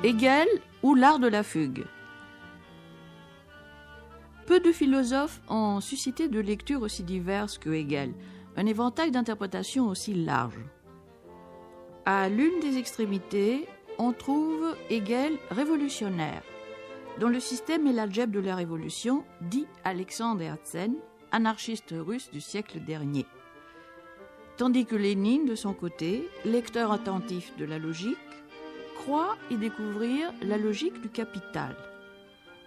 Hegel ou l'art de la fugue. Peu de philosophes ont suscité de lectures aussi diverses que Hegel, un éventail d'interprétations aussi large. À l'une des extrémités, on trouve Hegel révolutionnaire, dont le système est l'algèbre de la révolution, dit Alexandre Herzen, anarchiste russe du siècle dernier. Tandis que Lénine, de son côté, lecteur attentif de la logique, croit y découvrir la logique du capital,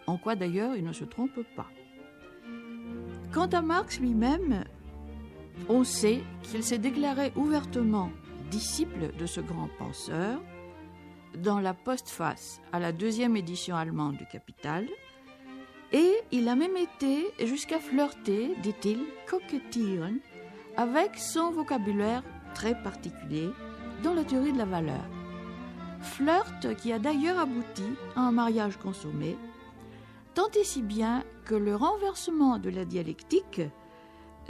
en quoi d'ailleurs il ne se trompe pas. Quant à Marx lui-même, on sait qu'il s'est déclaré ouvertement disciple de ce grand penseur dans la postface à la deuxième édition allemande du Capital, et il a même été jusqu'à flirter, dit-il, coquettieren, avec son vocabulaire très particulier dans la théorie de la valeur. Flirt qui a d'ailleurs abouti à un mariage consommé, tant et si bien que le renversement de la dialectique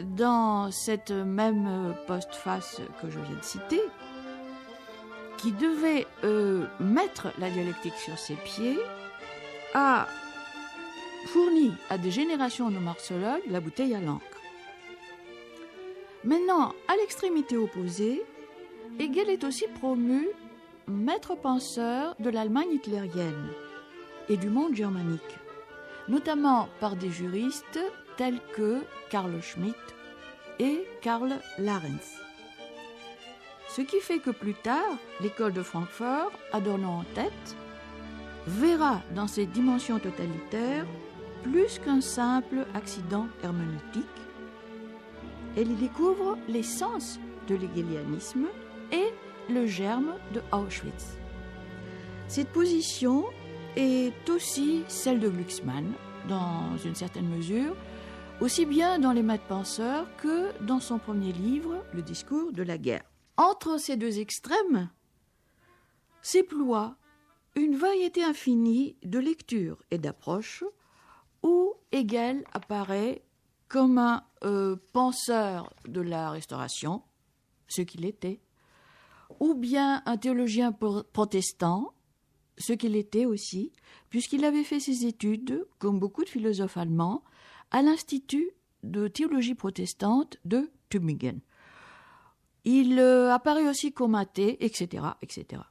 dans cette même postface que je viens de citer, qui devait mettre la dialectique sur ses pieds, a fourni à des générations de marxologues la bouteille à l'encre. Maintenant, à l'extrémité opposée, Hegel est aussi promu maître penseur de l'Allemagne hitlérienne et du monde germanique, notamment par des juristes tels que Carl Schmitt et Karl Lahrens. Ce qui fait que plus tard, l'école de Francfort, Adorno en tête, verra dans ses dimensions totalitaires plus qu'un simple accident herméneutique. Elle y découvre l'essence de l'hegélianisme et le germe de Auschwitz. Cette position est aussi celle de Glucksmann, dans une certaine mesure, aussi bien dans Les Maîtres penseurs que dans son premier livre, Le discours de la guerre. Entre ces deux extrêmes s'éploie une variété infinie de lectures et d'approches où Hegel apparaît comme un penseur de la Restauration, ce qu'il était, ou bien un théologien protestant, ce qu'il était aussi, puisqu'il avait fait ses études, comme beaucoup de philosophes allemands, à l'Institut de théologie protestante de Tübingen. Il apparaît aussi comme athée, etc., etc.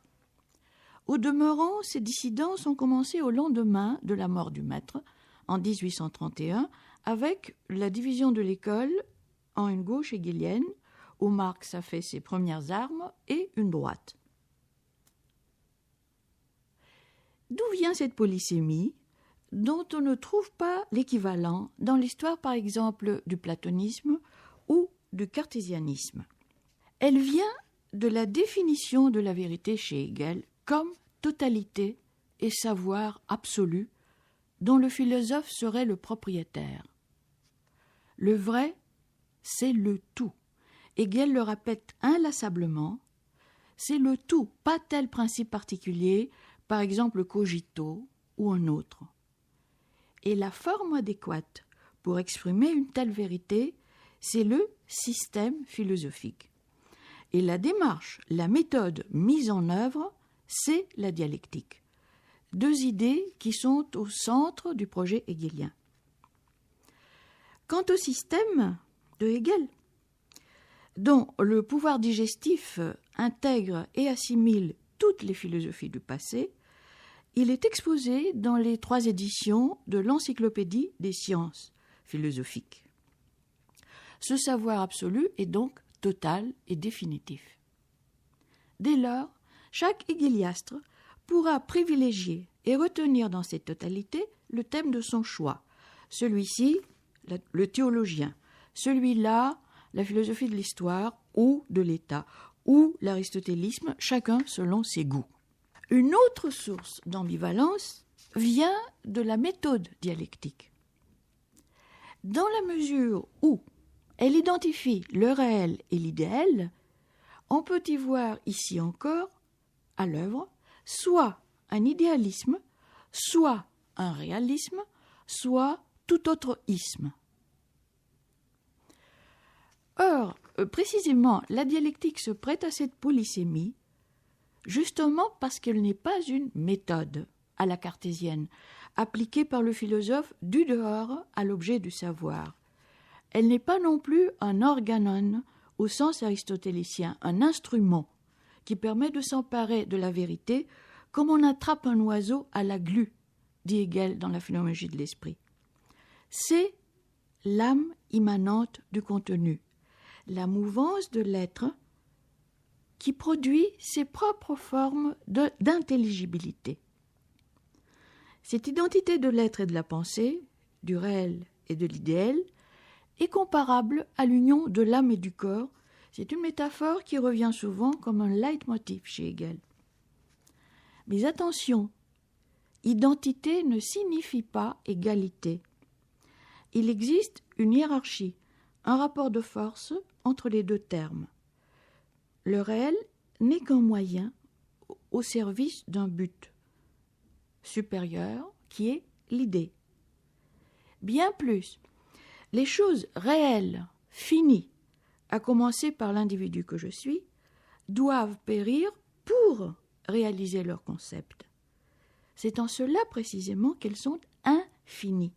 Au demeurant, ces dissidences ont commencé au lendemain de la mort du maître, en 1831, avec la division de l'école en une gauche hegelienne, où Marx a fait ses premières armes, et une droite. D'où vient cette polysémie, dont on ne trouve pas l'équivalent dans l'histoire, par exemple, du platonisme ou du cartésianisme? Elle vient de la définition de la vérité chez Hegel comme totalité et savoir absolu dont le philosophe serait le propriétaire. Le vrai, c'est le tout. Hegel le répète inlassablement, c'est le tout, pas tel principe particulier, par exemple le cogito ou un autre. Et la forme adéquate pour exprimer une telle vérité, c'est le système philosophique. Et la démarche, la méthode mise en œuvre, c'est la dialectique. Deux idées qui sont au centre du projet hegelien. Quant au système de Hegel, dont le pouvoir digestif intègre et assimile toutes les philosophies du passé, il est exposé dans les 3 éditions de l'Encyclopédie des sciences philosophiques. Ce savoir absolu est donc total et définitif. Dès lors, chaque hegéliastre pourra privilégier et retenir dans cette totalité le thème de son choix. Celui-ci, le théologien, celui-là, la philosophie de l'histoire ou de l'État, ou l'aristotélisme, chacun selon ses goûts. Une autre source d'ambivalence vient de la méthode dialectique. Dans la mesure où elle identifie le réel et l'idéal, on peut y voir ici encore, à l'œuvre, soit un idéalisme, soit un réalisme, soit tout autre isme. Or, précisément, la dialectique se prête à cette polysémie, justement parce qu'elle n'est pas une méthode à la cartésienne, appliquée par le philosophe du dehors à l'objet du savoir. Elle n'est pas non plus un organon au sens aristotélicien, un instrument qui permet de s'emparer de la vérité comme on attrape un oiseau à la glu, dit Hegel dans la phénoménologie de l'esprit. C'est l'âme immanente du contenu, la mouvance de l'être qui produit ses propres formes d'intelligibilité. Cette identité de l'être et de la pensée, du réel et de l'idéal, est comparable à l'union de l'âme et du corps. C'est une métaphore qui revient souvent comme un leitmotiv chez Hegel. Mais attention, identité ne signifie pas égalité. Il existe une hiérarchie, un rapport de force entre les deux termes. Le réel n'est qu'un moyen au service d'un but supérieur qui est l'idée. Bien plus, les choses réelles, finies, à commencer par l'individu que je suis, doivent périr pour réaliser leur concept. C'est en cela précisément qu'elles sont infinies.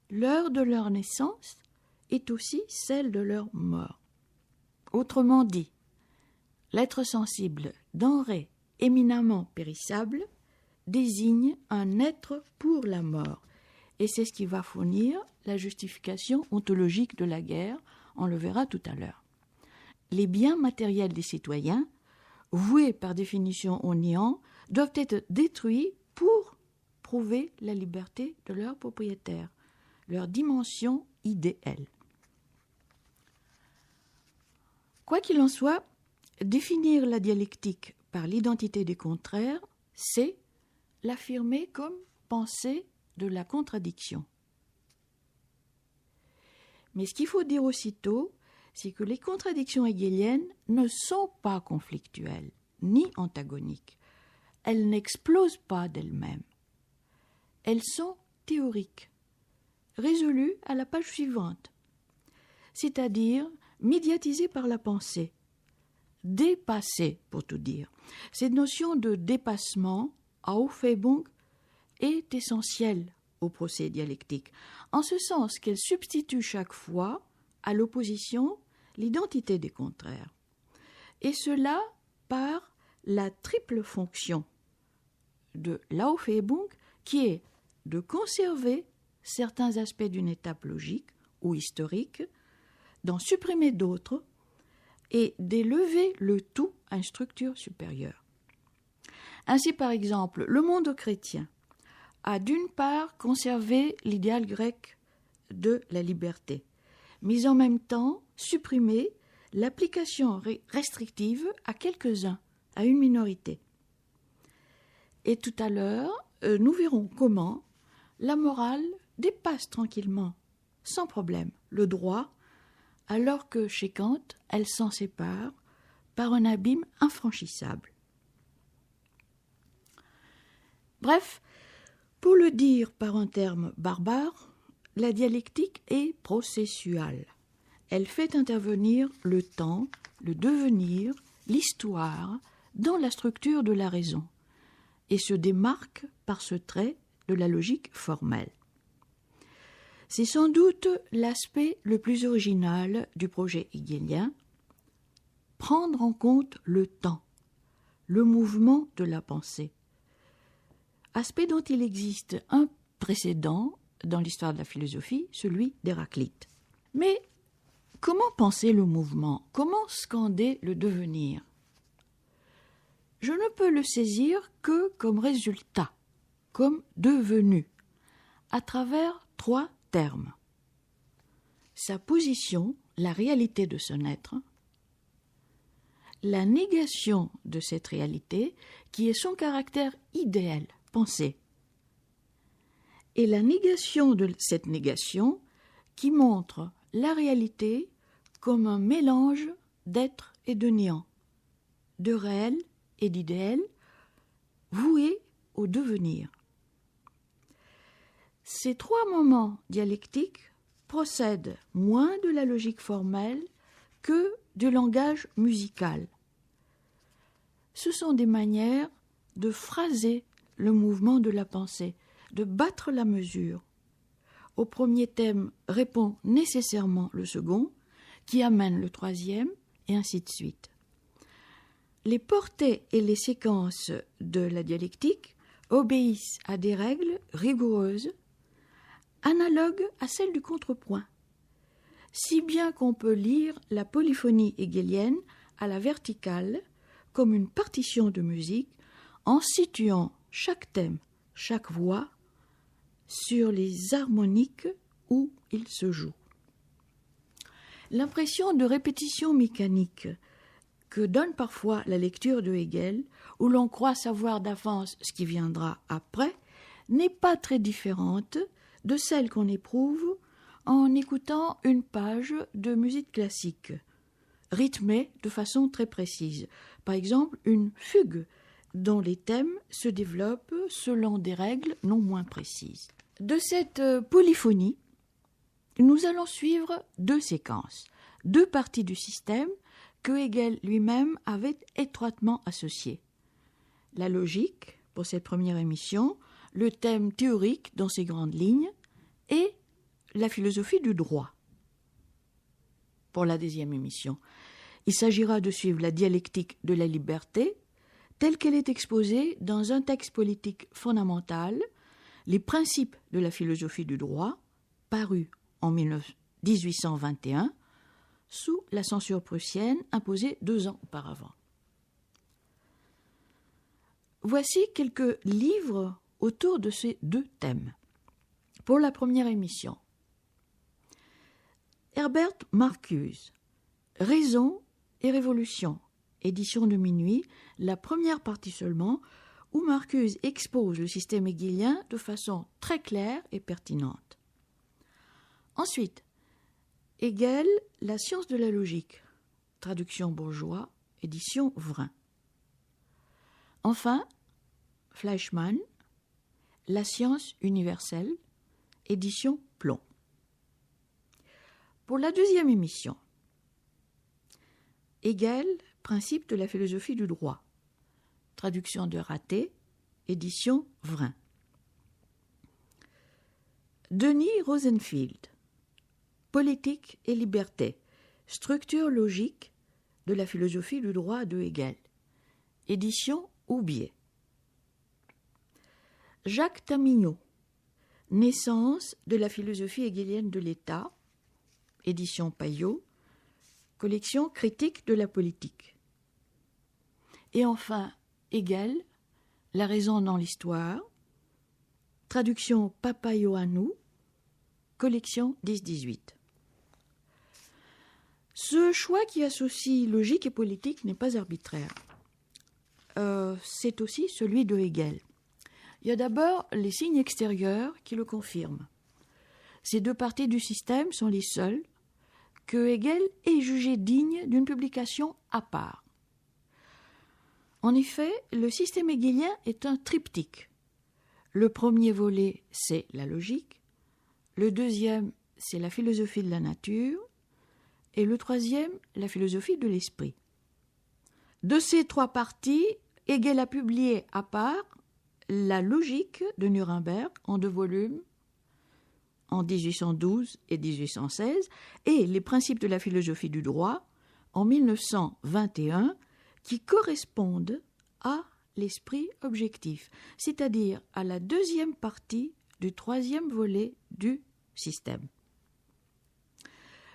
L'heure de leur naissance est aussi celle de leur mort. Autrement dit, l'être sensible, denrée éminemment périssable, désigne un être pour la mort. Et c'est ce qui va fournir la justification ontologique de la guerre, on le verra tout à l'heure. Les biens matériels des citoyens, voués par définition au néant, doivent être détruits pour prouver la liberté de leurs propriétaires, leur dimension idéale. Quoi qu'il en soit, définir la dialectique par l'identité des contraires, c'est l'affirmer comme pensée de la contradiction. Mais ce qu'il faut dire aussitôt, c'est que les contradictions hegeliennes ne sont pas conflictuelles, ni antagoniques. Elles n'explosent pas d'elles-mêmes. Elles sont théoriques, résolues à la page suivante, c'est-à-dire médiatisées par la pensée, dépassées pour tout dire. Cette notion de dépassement, Aufhebung, est essentielle au procès dialectique, en ce sens qu'elle substitue chaque fois à l'opposition l'identité des contraires. Et cela par la triple fonction de l'Aufhebung, qui est de conserver certains aspects d'une étape logique ou historique, d'en supprimer d'autres et d'élever le tout à une structure supérieure. Ainsi, par exemple, le monde chrétien a d'une part conservé l'idéal grec de la liberté, mais en même temps supprimé l'application restrictive à quelques-uns, à une minorité. Et tout à l'heure, nous verrons comment la morale dépasse tranquillement, sans problème, le droit, alors que chez Kant, elle s'en sépare par un abîme infranchissable. Bref, pour le dire par un terme barbare, la dialectique est processuale. Elle fait intervenir le temps, le devenir, l'histoire dans la structure de la raison et se démarque par ce trait de la logique formelle. C'est sans doute l'aspect le plus original du projet hegelien, prendre en compte le temps, le mouvement de la pensée. Aspect dont il existe un précédent dans l'histoire de la philosophie, celui d'Héraclite. Mais comment penser le mouvement? Comment scander le devenir? Je ne peux le saisir que comme résultat, comme devenu, à travers trois termes. Sa position, la réalité de son être, la négation de cette réalité, qui est son caractère idéal, pensée, et la négation de cette négation qui montre la réalité comme un mélange d'être et de néant, de réel et d'idéal, voué au devenir. Ces trois moments dialectiques procèdent moins de la logique formelle que du langage musical. ce sont des manières de phraser le mouvement de la pensée, de battre la mesure. Au premier thème répond nécessairement le second, qui amène le troisième, et ainsi de suite. Les portées et les séquences de la dialectique obéissent à des règles rigoureuses, analogues à celles du contrepoint, si bien qu'on peut lire la polyphonie hegelienne à la verticale comme une partition de musique en situant chaque thème, chaque voix sur les harmoniques où il se joue. L'impression de répétition mécanique que donne parfois la lecture de Hegel, où l'on croit savoir d'avance ce qui viendra après, n'est pas très différente de celle qu'on éprouve en écoutant une page de musique classique, rythmée de façon très précise. Par exemple, une fugue dont les thèmes se développent selon des règles non moins précises. De cette polyphonie, nous allons suivre deux séquences, deux parties du système que Hegel lui-même avait étroitement associées. La logique, pour cette première émission, le thème théorique dans ses grandes lignes, et la philosophie du droit. Pour la deuxième émission, il s'agira de suivre la dialectique de la liberté, telle qu'elle est exposée dans un texte politique fondamental, les principes de la philosophie du droit, paru en 1821, sous la censure prussienne imposée 2 ans auparavant. Voici quelques livres autour de ces deux thèmes. Pour la première émission, Herbert Marcuse, Raison et Révolution, édition de Minuit, la première partie seulement, où Marcuse expose le système hegelien de façon très claire et pertinente. Ensuite, Hegel, La science de la logique, traduction Bourgeois, édition Vrin. Enfin, Fleischmann, La science universelle, édition Plomb. Pour la deuxième émission, Hegel, Principe de la philosophie du droit, traduction de Raté, édition Vrin. Denis Rosenfield, Politique et liberté, structure logique de la philosophie du droit de Hegel, édition Houbier. Jacques Tamignot, Naissance de la philosophie hegelienne de l'État, édition Payot, collection critique de la politique. Et enfin, Hegel, La raison dans l'histoire, traduction Papaioannou, collection 10-18. Ce choix qui associe logique et politique n'est pas arbitraire. C'est aussi celui de Hegel. Il y a d'abord les signes extérieurs qui le confirment. Ces deux parties du système sont les seules que Hegel ait jugées dignes d'une publication à part. En effet, le système hegelien est un triptyque. Le premier volet, c'est la logique. Le deuxième, c'est la philosophie de la nature. Et le troisième, la philosophie de l'esprit. De ces trois parties, Hegel a publié à part la logique de Nuremberg en 2 volumes, en 1812 et 1816, et les principes de la philosophie du droit en 1921, qui correspondent à l'esprit objectif, c'est-à-dire à la deuxième partie du troisième volet du système.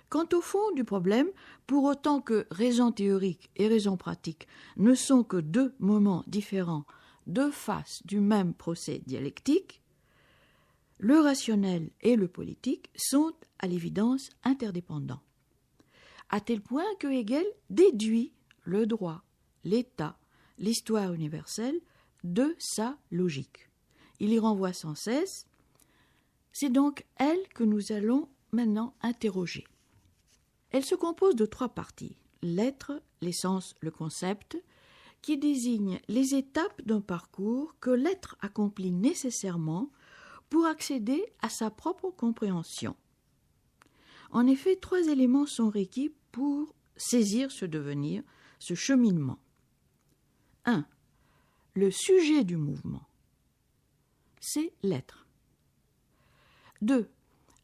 Quant au fond du problème, pour autant que raison théorique et raison pratique ne sont que deux moments différents, deux faces du même procès dialectique, le rationnel et le politique sont à l'évidence interdépendants, à tel point que Hegel déduit le droit, l'État, l'histoire universelle de sa logique. Il y renvoie sans cesse. C'est donc elle que nous allons maintenant interroger. Elle se compose de 3 parties, l'être, l'essence, le concept, qui désignent les étapes d'un parcours que l'être accomplit nécessairement pour accéder à sa propre compréhension. En effet, 3 éléments sont requis pour saisir ce devenir, ce cheminement. 1. Le sujet du mouvement, c'est l'être. 2.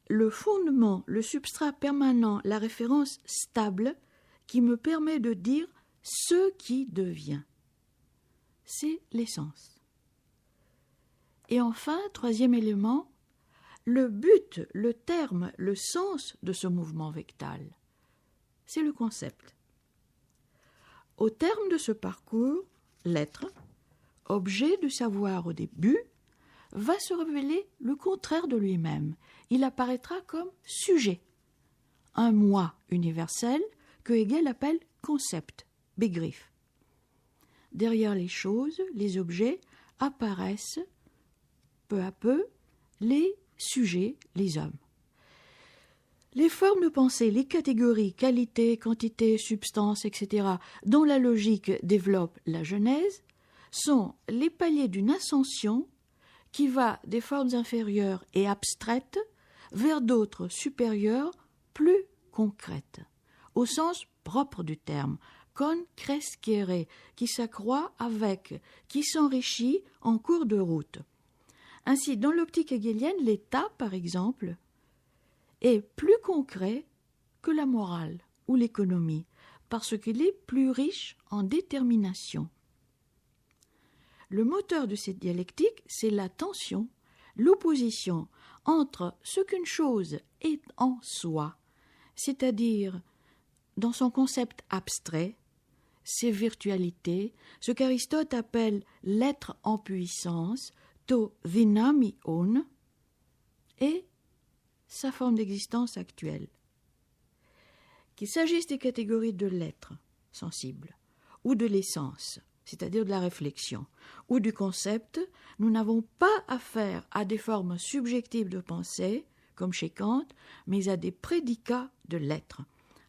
Le fondement, le substrat permanent, la référence stable qui me permet de dire ce qui devient, c'est l'essence. Et enfin, troisième élément, le but, le terme, le sens de ce mouvement vectal, c'est le concept. Au terme de ce parcours, l'être, objet de savoir au début, va se révéler le contraire de lui-même. Il apparaîtra comme sujet, un moi universel que Hegel appelle concept, Begriff. Derrière les choses, les objets, apparaissent peu à peu les sujets, les hommes. Les formes de pensée, les catégories, qualité, quantité, substance, etc., dont la logique développe la genèse, sont les paliers d'une ascension qui va des formes inférieures et abstraites vers d'autres supérieures, plus concrètes, au sens propre du terme, concrescere, qui s'accroît avec, qui s'enrichit en cours de route. Ainsi, dans l'optique hegelienne, l'État, par exemple, est plus concret que la morale ou l'économie, parce qu'il est plus riche en détermination. Le moteur de cette dialectique, c'est la tension, l'opposition entre ce qu'une chose est en soi, c'est-à-dire dans son concept abstrait, ses virtualités, ce qu'Aristote appelle l'être en puissance, to dynamion, et sa forme d'existence actuelle. Qu'il s'agisse des catégories de l'être sensible ou de l'essence, c'est-à-dire de la réflexion, ou du concept, nous n'avons pas affaire à des formes subjectives de pensée, comme chez Kant, mais à des prédicats de l'être,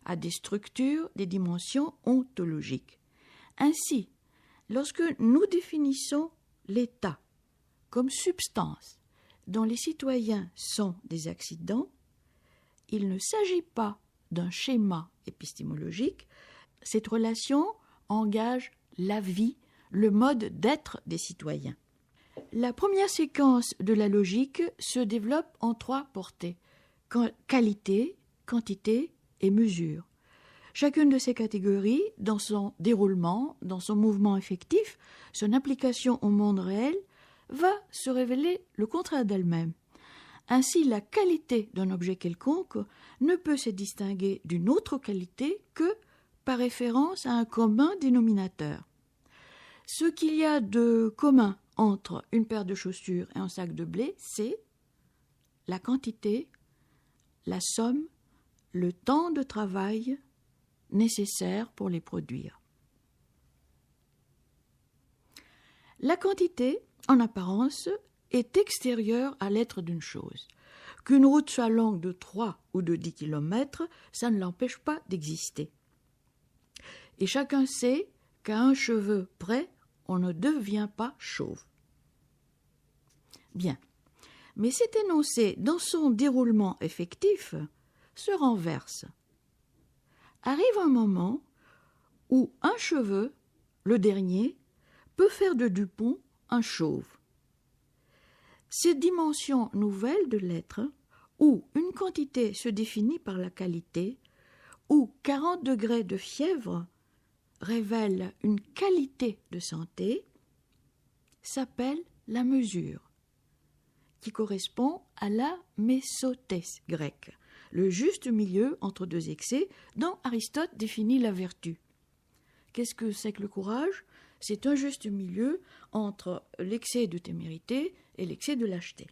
à des structures, des dimensions ontologiques. Ainsi, lorsque nous définissons l'État comme substance dont les citoyens sont des accidents, il ne s'agit pas d'un schéma épistémologique. Cette relation engage la vie, le mode d'être des citoyens. La première séquence de la logique se développe en trois portées: qualité, quantité et mesure. Chacune de ces catégories, dans son déroulement, dans son mouvement effectif, son application au monde réel, va se révéler le contraire d'elle-même. Ainsi, la qualité d'un objet quelconque ne peut se distinguer d'une autre qualité que par référence à un commun dénominateur. Ce qu'il y a de commun entre une paire de chaussures et un sac de blé, c'est la quantité, la somme, le temps de travail nécessaire pour les produire. La quantité, en apparence, est extérieure à l'être d'une chose. Qu'une route soit longue de 3 ou de 10 km, ça ne l'empêche pas d'exister. Et chacun sait qu'à un cheveu près, on ne devient pas chauve. Bien, mais cet énoncé, dans son déroulement effectif, se renverse. Arrive un moment où un cheveu, le dernier, peut faire de Dupont un chauve. Cette dimension nouvelle de l'être, où une quantité se définit par la qualité, où 40 degrés de fièvre révèlent une qualité de santé, s'appelle la mesure, qui correspond à la mésotès grecque, le juste milieu entre deux excès dont Aristote définit la vertu. Qu'est-ce que c'est que le courage ? C'est un juste milieu entre l'excès de témérité et l'excès de lâcheté.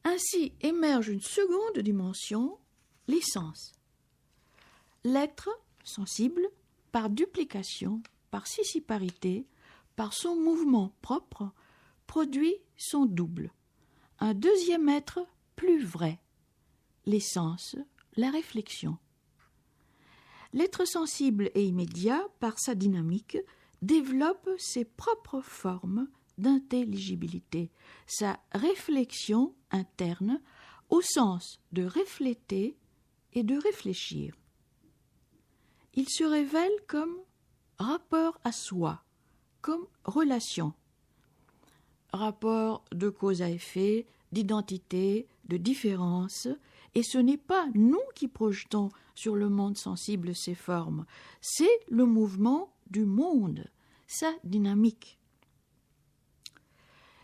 Ainsi émerge une seconde dimension, l'essence. L'être sensible, par duplication, par scissiparité, par son mouvement propre, produit son double. Un deuxième être plus vrai, l'essence, la réflexion. L'être sensible et immédiat, par sa dynamique, développe ses propres formes d'intelligibilité, sa réflexion interne au sens de refléter et de réfléchir. Il se révèle comme rapport à soi, comme relation. Rapport de cause à effet, d'identité, de différence, et ce n'est pas nous qui projetons sur le monde sensible ces formes, c'est le mouvement du monde, sa dynamique.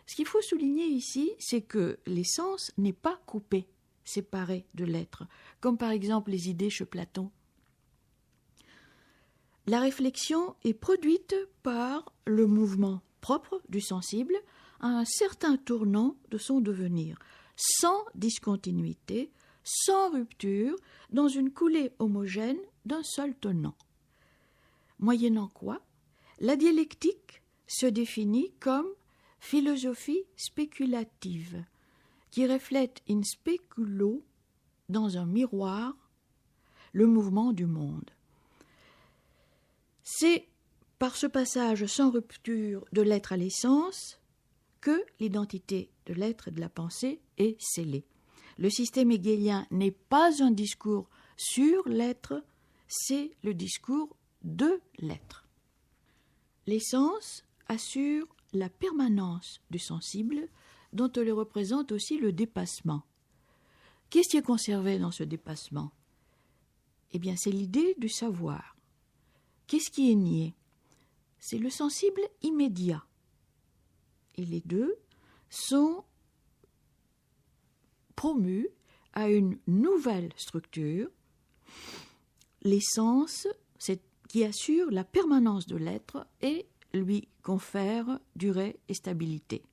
Ce qu'il faut souligner ici, c'est que l'essence n'est pas coupée, séparée de l'être, comme par exemple les idées chez Platon. La réflexion est produite par le mouvement propre du sensible à un certain tournant de son devenir, sans discontinuité, sans rupture, dans une coulée homogène d'un seul tenant. Moyennant quoi, la dialectique se définit comme philosophie spéculative, qui reflète in speculo, dans un miroir, le mouvement du monde. C'est par ce passage sans rupture de l'être à l'essence que l'identité de l'être et de la pensée est scellée. Le système hegelien n'est pas un discours sur l'être, c'est le discours de l'être. L'essence assure la permanence du sensible, dont elle représente aussi le dépassement. Qu'est-ce qui est conservé dans ce dépassement? Eh bien, c'est l'idée du savoir. Qu'est-ce qui est nié? C'est le sensible immédiat. Et les deux sont promus à une nouvelle structure, l'essence, qui assure la permanence de l'être et lui confère durée et stabilité.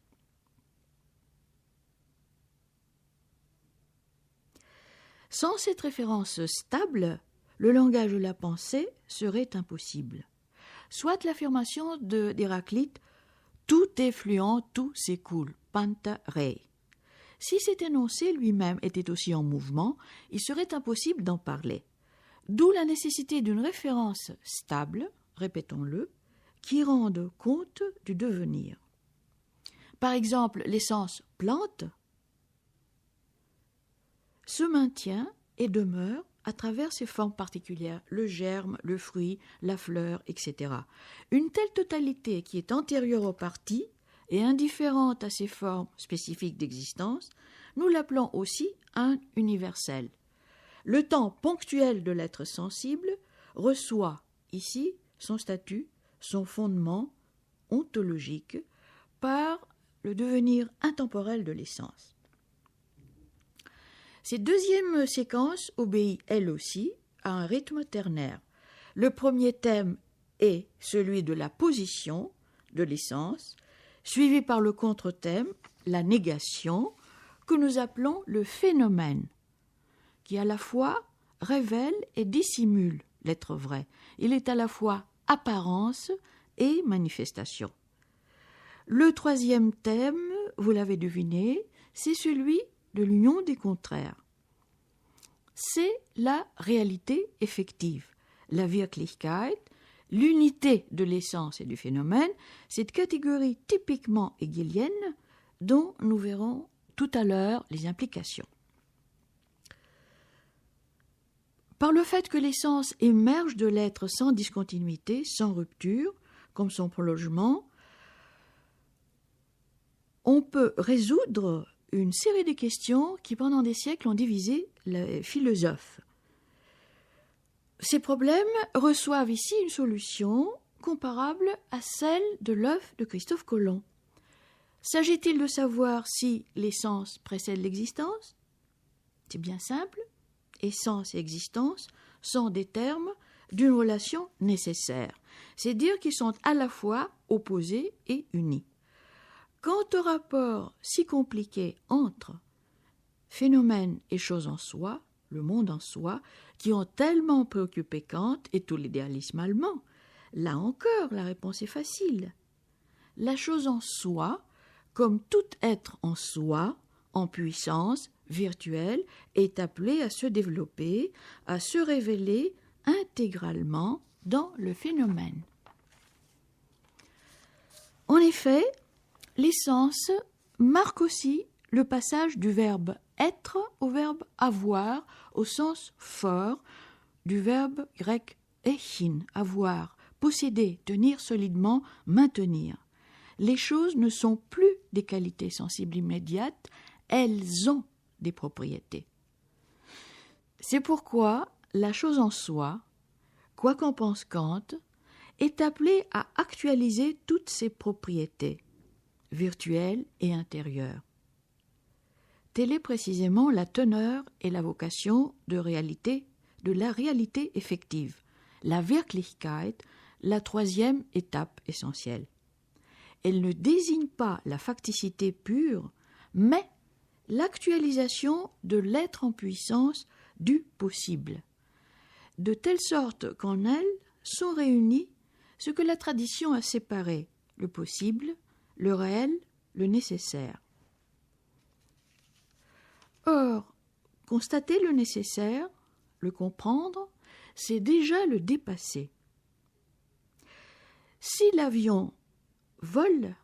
Sans cette référence stable, le langage de la pensée serait impossible. Soit l'affirmation d'Héraclite « tout est fluent, tout s'écoule, panta rei ». Si cet énoncé lui-même était aussi en mouvement, il serait impossible d'en parler. D'où la nécessité d'une référence stable, répétons-le, qui rende compte du devenir. Par exemple, l'essence plante se maintient et demeure à travers ses formes particulières, le germe, le fruit, la fleur, etc. Une telle totalité qui est antérieure aux parties et indifférente à ses formes spécifiques d'existence, nous l'appelons aussi un universel. Le temps ponctuel de l'être sensible reçoit ici son statut, son fondement ontologique par le devenir intemporel de l'essence. Cette deuxième séquence obéit, elle aussi, à un rythme ternaire. Le premier thème est celui de la position de l'essence, suivi par le contre-thème, la négation, que nous appelons le phénomène, qui à la fois révèle et dissimule l'être vrai. Il est à la fois apparence et manifestation. Le troisième thème, vous l'avez deviné, c'est celui de l'union des contraires. C'est la réalité effective, la Wirklichkeit, l'unité de l'essence et du phénomène, cette catégorie typiquement hegelienne dont nous verrons tout à l'heure les implications. Par le fait que l'essence émerge de l'être sans discontinuité, sans rupture, comme son prolongement, on peut résoudre une série de questions qui, pendant des siècles, ont divisé les philosophes. Ces problèmes reçoivent ici une solution comparable à celle de l'œuf de Christophe Colomb. S'agit-il de savoir si l'essence précède l'existence? C'est bien simple. Essence et existence sont des termes d'une relation nécessaire. C'est dire qu'ils sont à la fois opposés et unis. Quant au rapport si compliqué entre phénomène et chose en soi, le monde en soi, qui ont tellement préoccupé Kant et tout l'idéalisme allemand, là encore la réponse est facile. La chose en soi, comme tout être en soi, en puissance, virtuelle, est appelée à se développer, à se révéler intégralement dans le phénomène. En effet, l'essence marque aussi le passage du verbe être au verbe avoir, au sens fort du verbe grec echin, avoir, posséder, tenir solidement, maintenir. Les choses ne sont plus des qualités sensibles immédiates, elles ont des propriétés. C'est pourquoi la chose en soi, quoi qu'en pense Kant, est appelée à actualiser toutes ses propriétés, virtuelles et intérieures. Telle est précisément la teneur et la vocation de la réalité effective, la Wirklichkeit, la troisième étape essentielle. Elle ne désigne pas la facticité pure, mais l'actualisation de l'être en puissance du possible, de telle sorte qu'en elle sont réunis ce que la tradition a séparé, le possible, le réel, le nécessaire. Or, constater le nécessaire, le comprendre, c'est déjà le dépasser. Si l'avion vole,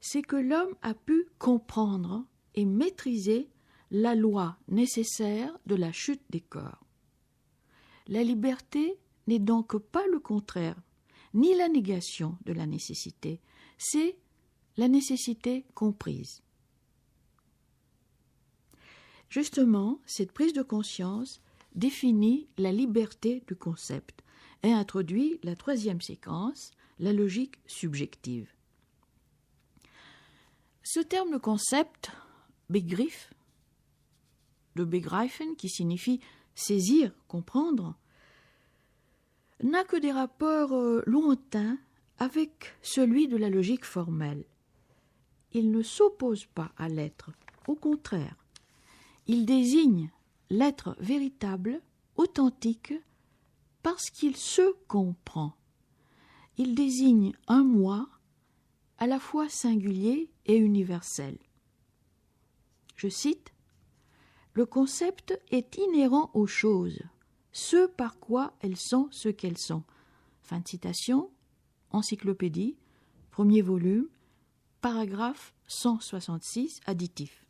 c'est que l'homme a pu comprendre et maîtriser la loi nécessaire de la chute des corps. La liberté n'est donc pas le contraire, ni la négation de la nécessité, c'est la nécessité comprise. Justement, cette prise de conscience définit la liberté du concept et introduit la troisième séquence, la logique subjective. Ce terme de concept, Begriff, de begreifen, qui signifie saisir, comprendre, n'a que des rapports lointains avec celui de la logique formelle. Il ne s'oppose pas à l'être, au contraire. Il désigne l'être véritable, authentique, parce qu'il se comprend. Il désigne un moi à la fois singulier et universel. Je cite, « Le concept est inhérent aux choses, ce par quoi elles sont ce qu'elles sont. » Fin de citation, Encyclopédie, premier volume, paragraphe 166, additif.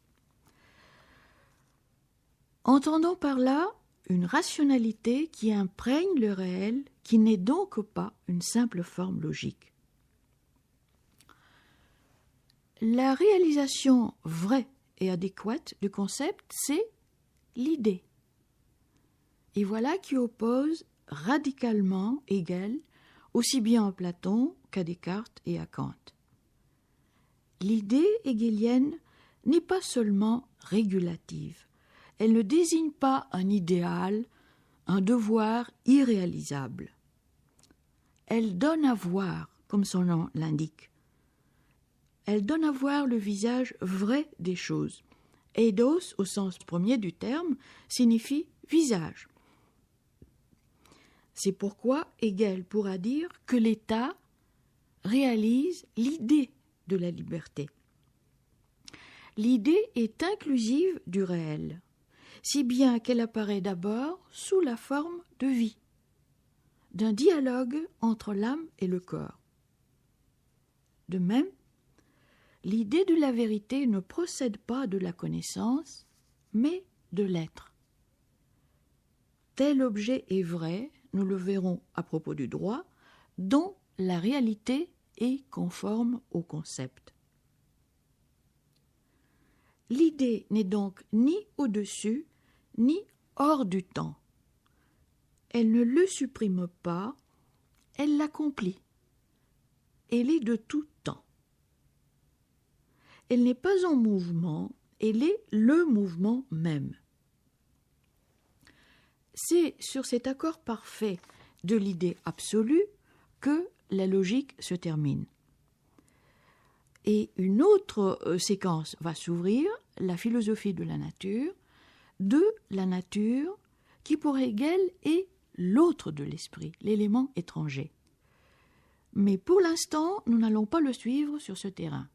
Entendons par là une rationalité qui imprègne le réel, qui n'est donc pas une simple forme logique. La réalisation vraie et adéquate du concept, c'est l'idée. Et voilà qui oppose radicalement Hegel, aussi bien à Platon qu'à Descartes et à Kant. L'idée hegelienne n'est pas seulement régulative. Elle ne désigne pas un idéal, un devoir irréalisable. Elle donne à voir, comme son nom l'indique. Elle donne à voir le visage vrai des choses. Eidos, au sens premier du terme, signifie visage. C'est pourquoi Hegel pourra dire que l'État réalise l'idée de la liberté. L'idée est inclusive du réel, si bien qu'elle apparaît d'abord sous la forme de vie, d'un dialogue entre l'âme et le corps. De même, l'idée de la vérité ne procède pas de la connaissance, mais de l'être. Tel objet est vrai, nous le verrons à propos du droit, dont la réalité est conforme au concept. L'idée n'est donc ni au-dessus, ni hors du temps. Elle ne le supprime pas, elle l'accomplit. Elle est de tout temps. Elle n'est pas en mouvement, elle est le mouvement même. C'est sur cet accord parfait de l'idée absolue que la logique se termine. Et une autre séquence va s'ouvrir, la philosophie de la nature, qui pour Hegel est l'autre de l'esprit, l'élément étranger. Mais pour l'instant, nous n'allons pas le suivre sur ce terrain.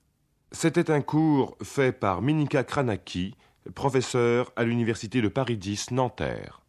C'était un cours fait par Minika Kranaki, professeur à l'Université de Paris X, Nanterre.